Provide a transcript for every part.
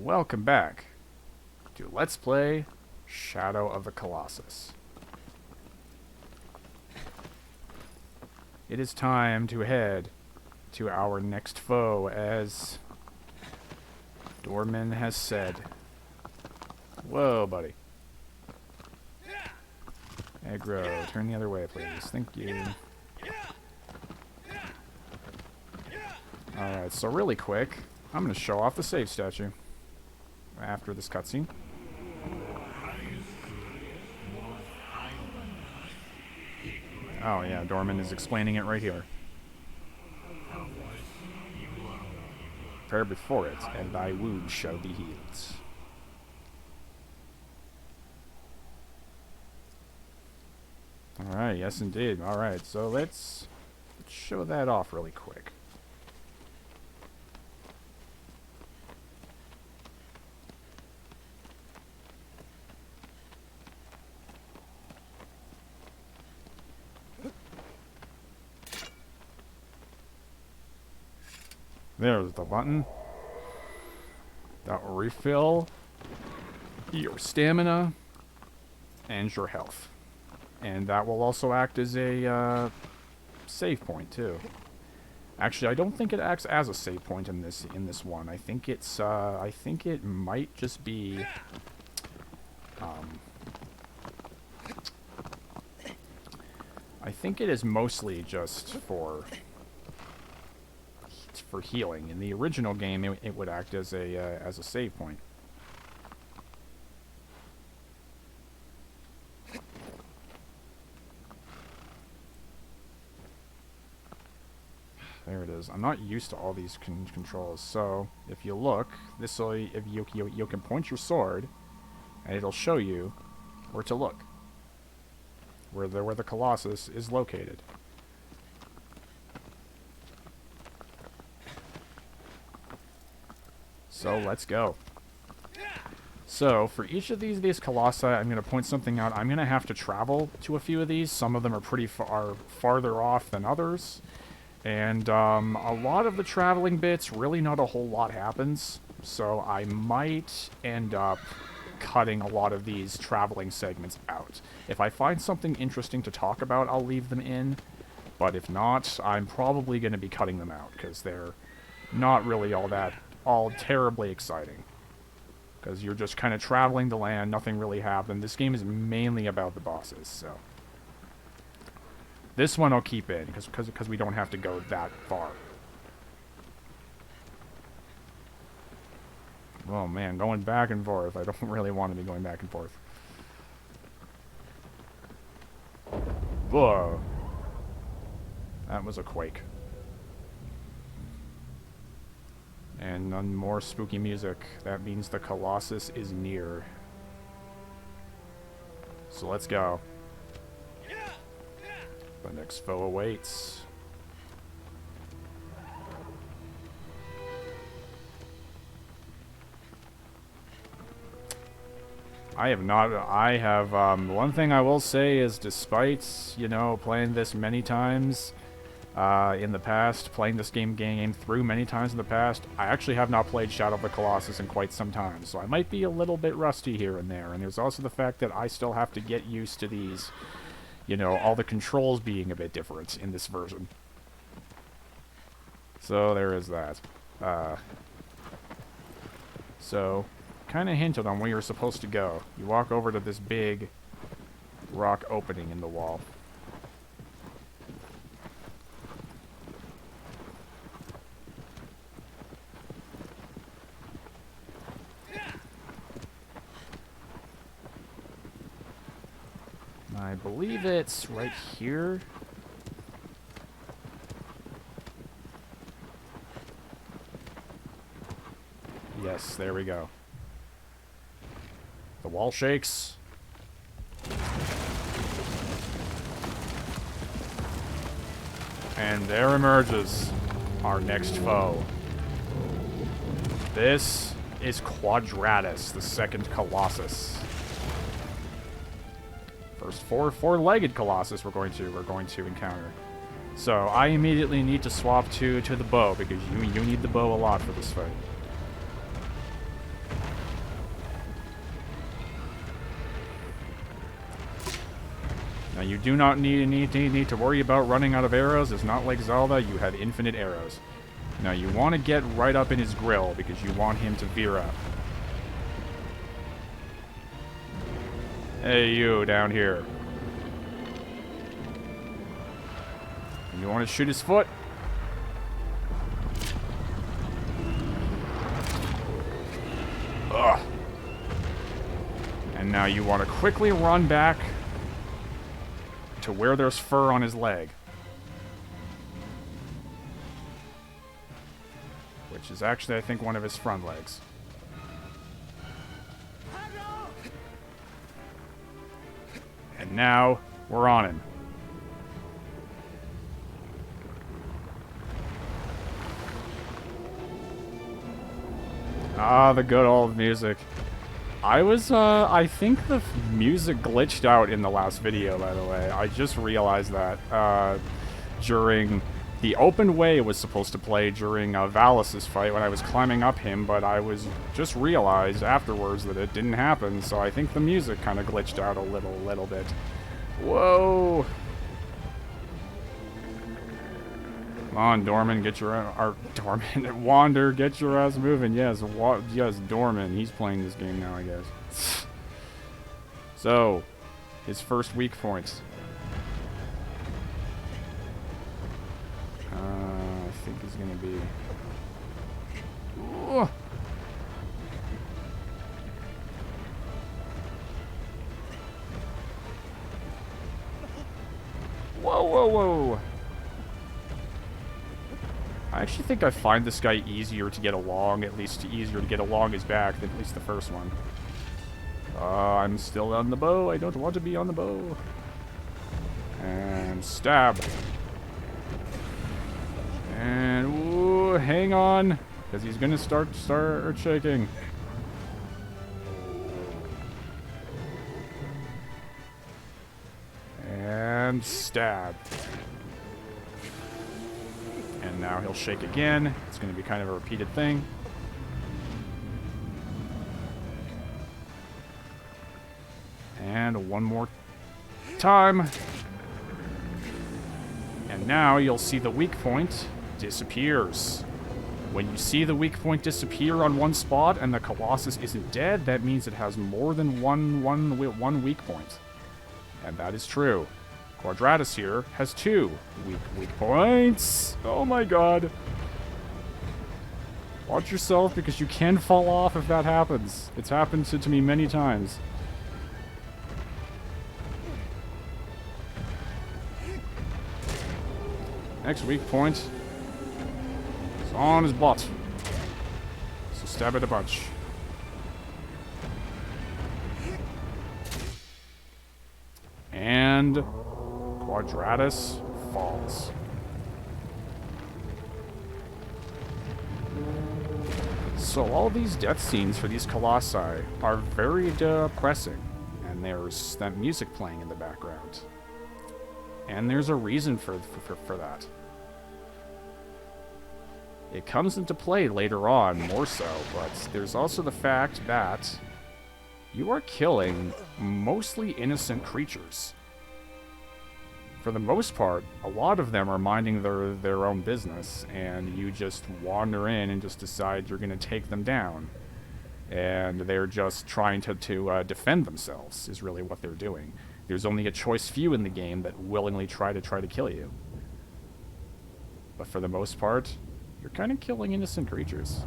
Welcome back to Let's Play Shadow of the Colossus. It is time to head to our next foe, as Dorman has said. Whoa, buddy. Aggro, turn the other way, please. Thank you. Alright, so really quick, I'm going to show off the save statue after this cutscene. Oh yeah, Dorman is explaining it right here. Prepare before it, and thy wound shall be healed. Alright, yes indeed. Alright, so let's show that off really quick. There's the button. That will refill your stamina and your health. And that will also act as a save point too. Actually, I don't think it acts as a save point in this one. I think it's I think it might just be I think it is mostly just for healing. In the original game, it would act as a save point. There it is. I'm not used to all these controls. So if you look, this will if you can point your sword, and it'll show you where to look, where the Colossus is located. So let's go. So for each of these colossi, I'm going to point something out. I'm going to have to travel to a few of these. Some of them are pretty farther off than others. And a lot of the traveling bits, really not a whole lot happens. So I might end up cutting a lot of these traveling segments out. If I find something interesting to talk about, I'll leave them in. But if not, I'm probably going to be cutting them out, because they're not really all terribly exciting. Because you're just kind of traveling the land, nothing really happened. This game is mainly about the bosses, so. This one I'll keep in, because we don't have to go that far. Oh man, going back and forth. I don't really want to be going back and forth. Whoa. That was a quake. And none more spooky music. That means the Colossus is near. So let's go. The next foe awaits. One thing I will say is, despite, you know, playing this many times in the past, playing this game through many times in the past, I actually have not played Shadow of the Colossus in quite some time, so I might be a little bit rusty here and there. And there's also the fact that I still have to get used to these, you know, all the controls being a bit different in this version. So there is that. So, kind of hinted on where you're supposed to go. You walk over to this big rock opening in the wall. I believe it's right here. Yes, there we go. The wall shakes. And there emerges our next foe. This is Quadratis, the second Colossus. First four-legged Colossus we're going to encounter. So I immediately need to swap to the bow, because you need the bow a lot for this fight. Now you do not need to worry about running out of arrows. It's not like Zelda. You have infinite arrows. Now you want to get right up in his grill because you want him to veer up. Hey, you down here. You want to shoot his foot? Ugh. And now you want to quickly run back to where there's fur on his leg. Which is actually, I think, one of his front legs. And now, we're on him. Ah, the good old music. I think the music glitched out in the last video, by the way. I just realized that, during... The open way was supposed to play during Valis' fight when I was climbing up him, but I was just realized afterwards that it didn't happen, so I think the music kind of glitched out a little bit. Whoa! Come on, Dorman, get your Dorman, Wander, get your ass moving. Yes, yes, Dorman. He's playing this game now, I guess. So, his first weak point. I think is gonna be. Ooh. Whoa, whoa, whoa! I actually think I find this guy easier to get along, at least easier to get along his back than at least the first one. I'm still on the bow. I don't want to be on the bow. And stab. And ooh, hang on, because he's gonna start shaking. And stab. And now he'll shake again. It's gonna be kind of a repeated thing. And one more time. And now you'll see the weak point disappears. When you see the weak point disappear on one spot and the Colossus isn't dead, that means it has more than one weak point. And that is true. Quadratis here has two weak points. Oh my god. Watch yourself because you can fall off if that happens. It's happened to me many times. Next weak point is on his butt. So stab it a bunch. And Quadratis falls. So all these death scenes for these Colossi are very depressing. And there's that music playing in the background. And there's a reason for that. It comes into play later on, more so, but there's also the fact that you are killing mostly innocent creatures. For the most part, a lot of them are minding their own business, and you just wander in and just decide you're going to take them down. And they're just trying to defend themselves, is really what they're doing. There's only a choice few in the game that willingly try to kill you. But for the most part, you're kind of killing innocent creatures.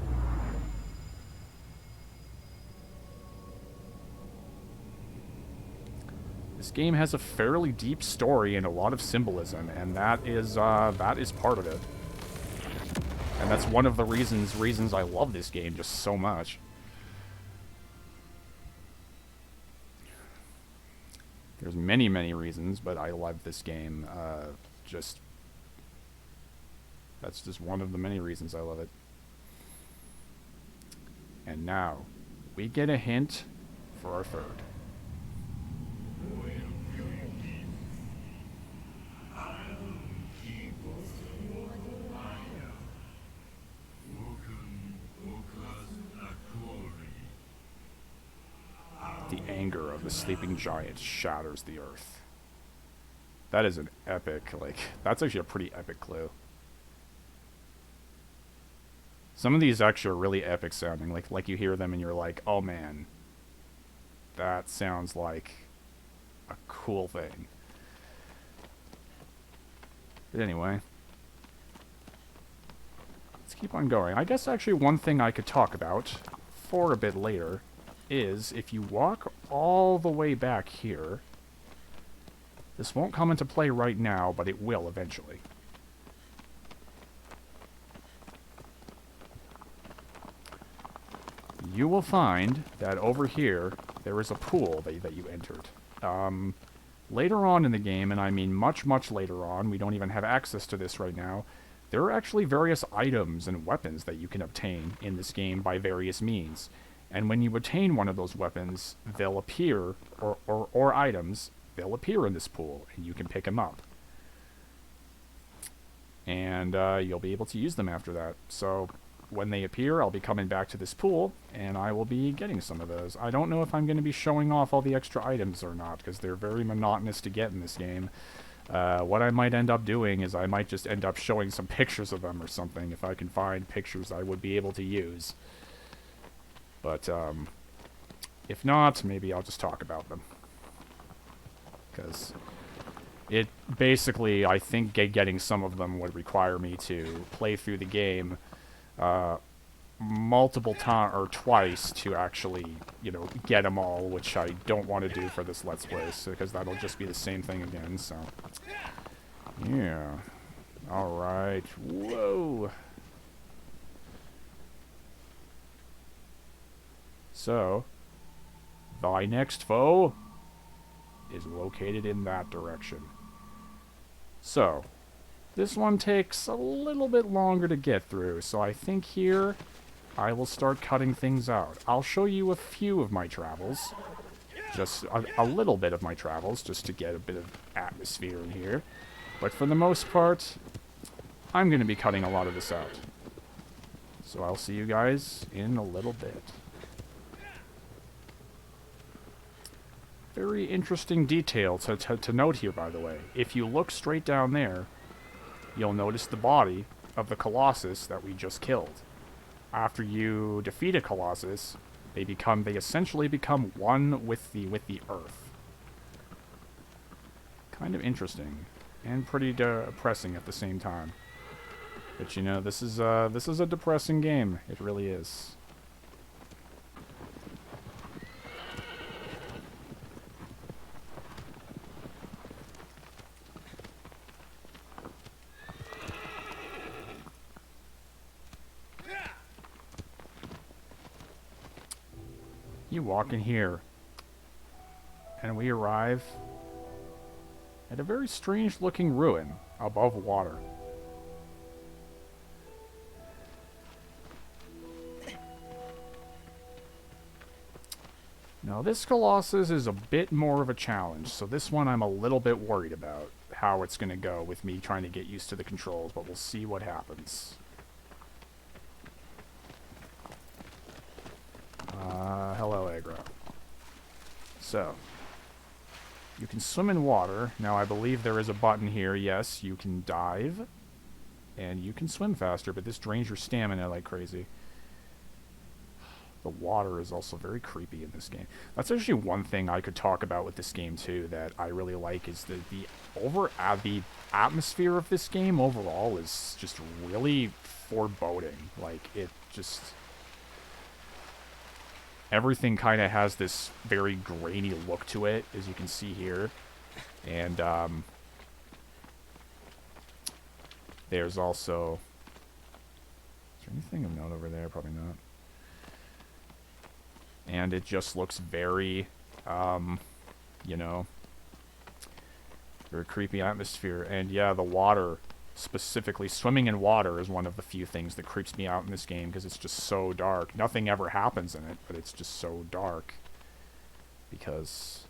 This game has a fairly deep story and a lot of symbolism, and that is part of it. And that's one of the reasons I love this game just so much. There's many reasons, but I love this game. That's just one of the many reasons I love it. And now, we get a hint for our third. The anger of the sleeping giant shatters the earth. That is an epic, like, that's actually a pretty epic clue. Some of these actually are really epic sounding, like you hear them and you're like, oh man, that sounds like a cool thing. But anyway, let's keep on going. I guess actually one thing I could talk about for a bit later is if you walk all the way back here, this won't come into play right now, but it will eventually. You will find that over here, there is a pool that you entered. Later on in the game, and I mean much, much later on, we don't even have access to this right now, there are actually various items and weapons that you can obtain in this game by various means. And when you obtain one of those weapons, they'll appear, or items, they'll appear in this pool, and you can pick them up. And you'll be able to use them after that. So when they appear, I'll be coming back to this pool, and I will be getting some of those. I don't know if I'm going to be showing off all the extra items or not, because they're very monotonous to get in this game. What I might end up doing is I might just end up showing some pictures of them or something, if I can find pictures I would be able to use. But, if not, maybe I'll just talk about them. Because it basically, I think getting some of them would require me to play through the game multiple times or twice to actually, you know, get them all, which I don't want to do for this Let's Play, because that'll just be the same thing again, so. Yeah. Alright. Whoa. So, thy next foe is located in that direction. So, this one takes a little bit longer to get through, so I think here I will start cutting things out. I'll show you a few of my travels, just a little bit of my travels, just to get a bit of atmosphere in here. But for the most part, I'm going to be cutting a lot of this out. So I'll see you guys in a little bit. Very interesting detail to note here, by the way. If you look straight down there, you'll notice the body of the Colossus that we just killed. After you defeat a Colossus, they essentially become one with the earth. Kind of interesting, and pretty depressing at the same time. But you know, this is a depressing game. It really is. You walk in here, and we arrive at a very strange looking ruin above water. Now this Colossus is a bit more of a challenge, so this one I'm a little bit worried about how it's going to go with me trying to get used to the controls, but we'll see what happens. Hello, Aggro. So, you can swim in water. Now, I believe there is a button here. Yes, you can dive, and you can swim faster, but this drains your stamina like crazy. The water is also very creepy in this game. That's actually one thing I could talk about with this game, too, that I really like, is the atmosphere of this game overall is just really foreboding. Like, it just... Everything kind of has this very grainy look to it, as you can see here. And, there's also... Is there anything of note over there? Probably not. And it just looks very, you know, very creepy atmosphere. And yeah, the water, specifically swimming in water, is one of the few things that creeps me out in this game, because it's just so dark. Nothing ever happens in it, but it's just so dark. Because,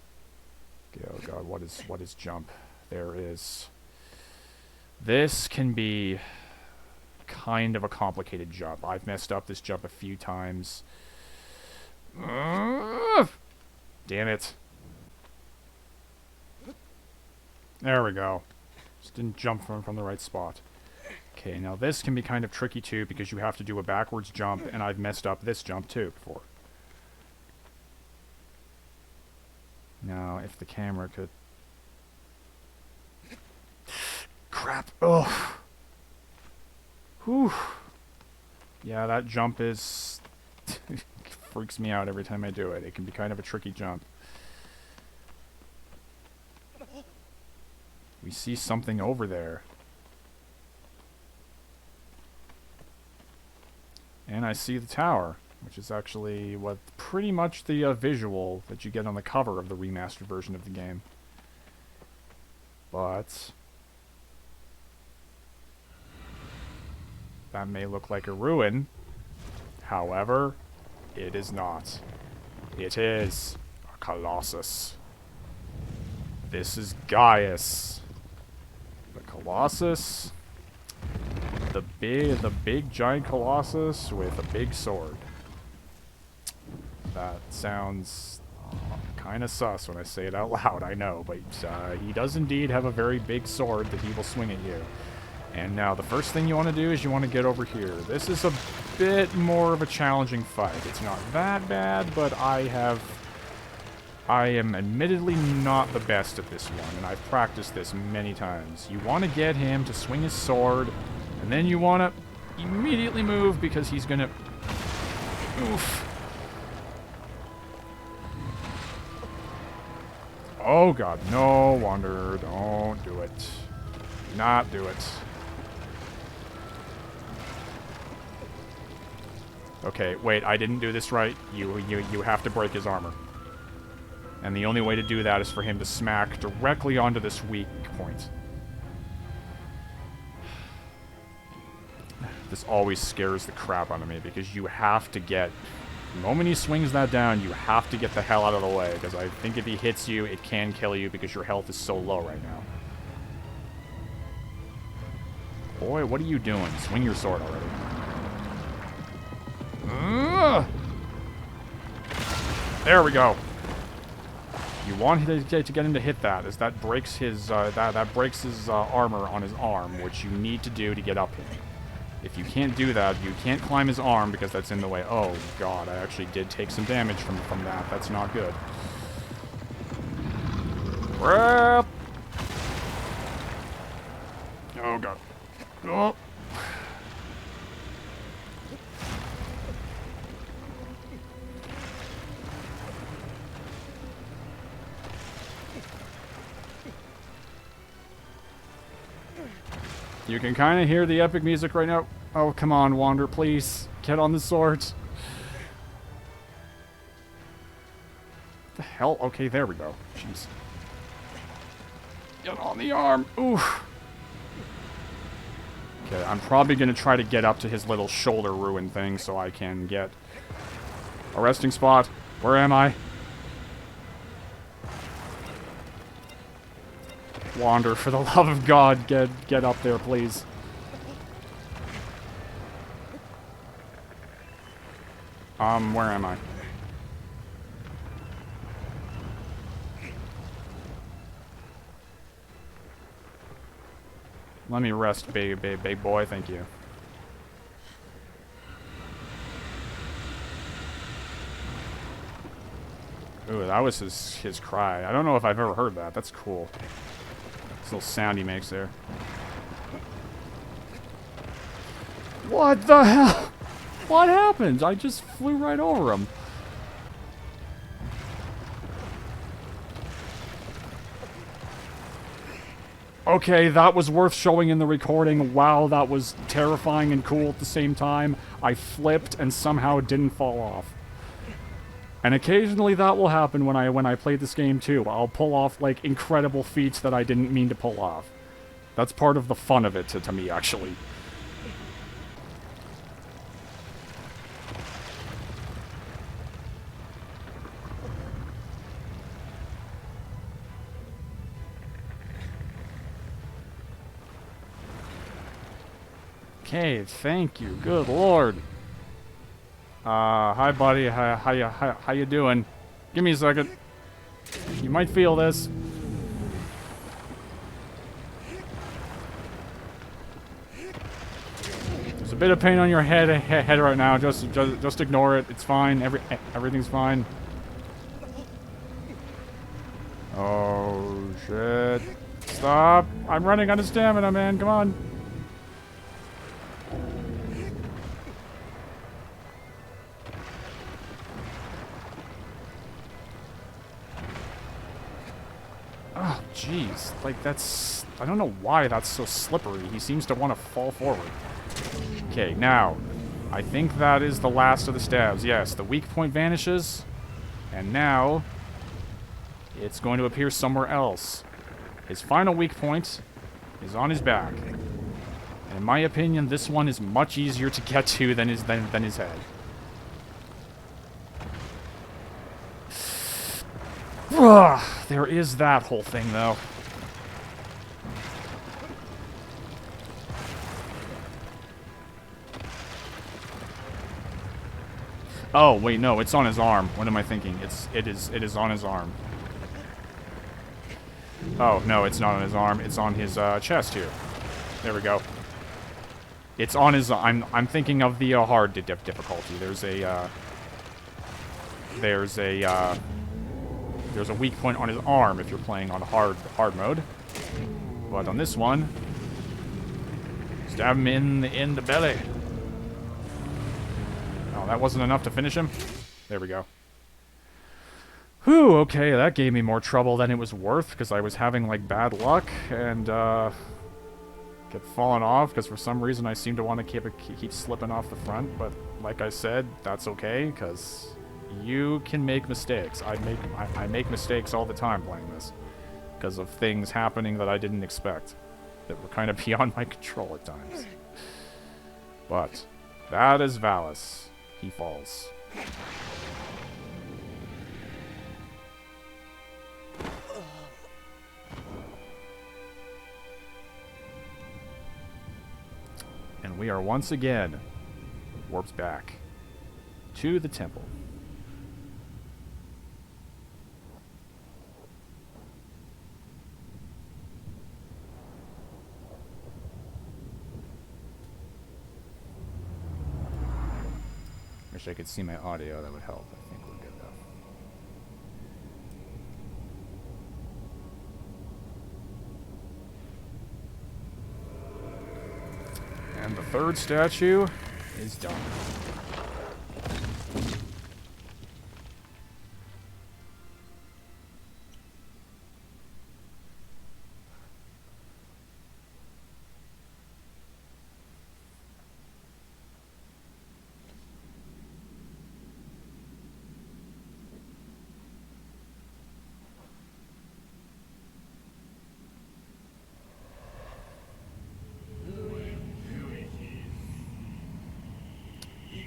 oh god, what is jump? There is. This can be kind of a complicated jump. I've messed up this jump a few times. Damn it. There we go. Just didn't jump from the right spot. Okay, now this can be kind of tricky too because you have to do a backwards jump, and I've messed up this jump too before. Now, if the camera could... Crap! Ugh! Whew! Yeah, that jump is... freaks me out every time I do it. It can be kind of a tricky jump. We see something over there. And I see the tower, which is actually what pretty much the visual that you get on the cover of the remastered version of the game. But that may look like a ruin. However, it is not. It is a Colossus. This is Gaius. The Colossus. The big giant Colossus with a big sword. That sounds kind of sus when I say it out loud, I know, but he does indeed have a very big sword that he will swing at you. And now the first thing you want to do is you want to get over here. This is a bit more of a challenging fight. It's not that bad, but I am admittedly not the best at this one, and I've practiced this many times. You want to get him to swing his sword, and then you want to immediately move because he's going to... Oof. Oh god, no wonder. Don't do it. Do not do it. Okay, wait, I didn't do this right. You have to break his armor. And the only way to do that is for him to smack directly onto this weak point. This always scares the crap out of me because you have to get... The moment he swings that down, you have to get the hell out of the way, because I think if he hits you, it can kill you because your health is so low right now. Boy, what are you doing? Swing your sword already. There we go. You want to get him to hit that, as that breaks his armor on his arm, which you need to do to get up here. If you can't do that, you can't climb his arm because that's in the way. Oh god, I actually did take some damage from that. That's not good. Crap! Oh god. Oh. You can kind of hear the epic music right now. Oh, come on, Wander, please. Get on the sword. What the hell? Okay, there we go. Jeez. Get on the arm. Oof. Okay, I'm probably going to try to get up to his little shoulder ruin thing so I can get a resting spot. Where am I? Wander, for the love of God, get up there, please. Where am I? Let me rest, big boy, thank you. Ooh, that was his cry. I don't know if I've ever heard that. That's cool. This little sound he makes there. What the hell? What happened? I just flew right over him. Okay, that was worth showing in the recording. Wow, that was terrifying and cool at the same time. I flipped and somehow didn't fall off. And occasionally that will happen when I play this game too. I'll pull off like incredible feats that I didn't mean to pull off. That's part of the fun of it to me, actually. Okay, thank you. Good lord. Hi buddy. How you doing? Give me a second. You might feel this. bit of pain on your head right now. Just ignore it. It's fine. Everything's fine. Oh shit! Stop! I'm running out of stamina, man. Come on. Oh, jeez. Like, that's... I don't know why that's so slippery. He seems to want to fall forward. Okay, now, I think that is the last of the stabs. Yes, the weak point vanishes. And now, it's going to appear somewhere else. His final weak point is on his back. And in my opinion, this one is much easier to get to than his head. There is that whole thing, though. Oh, wait, no, it's on his arm. What am I thinking? It is on his arm. Oh, no, it's not on his arm. It's on his chest here. There we go. It's on his... I'm thinking of the hard difficulty. There's a weak point on his arm if you're playing on hard mode. But on this one, stab him in the belly. Oh, that wasn't enough to finish him? There we go. Whew, okay, that gave me more trouble than it was worth, because I was having, like, bad luck, and, kept falling off, because for some reason I seem to want to keep slipping off the front, but, like I said, that's okay, because you can make mistakes. I make mistakes all the time playing this, because of things happening that I didn't expect, that were kind of beyond my control at times. But, that is Valus. He falls. And we are once again warped back to the temple. Wish I could see my audio, that would help. I think we're good though. And the third statue is done.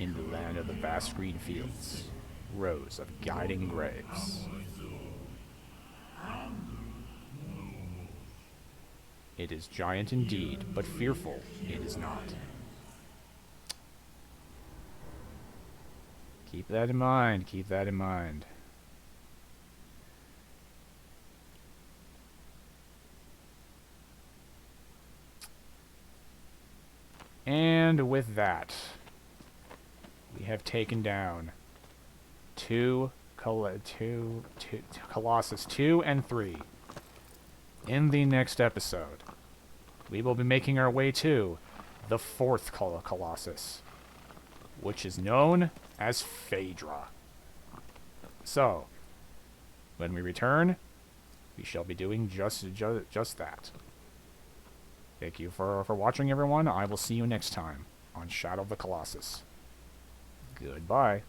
In the land of the vast green fields, rows of guiding graves. It is giant indeed, but fearful it is not. Keep that in mind, keep that in mind. And with that, we have taken down Colossus 2 and 3. In the next episode, we will be making our way to the fourth Colossus, which is known as Phaedra. So, when we return, we shall be doing just that. Thank you for watching, everyone. I will see you next time on Shadow of the Colossus. Goodbye.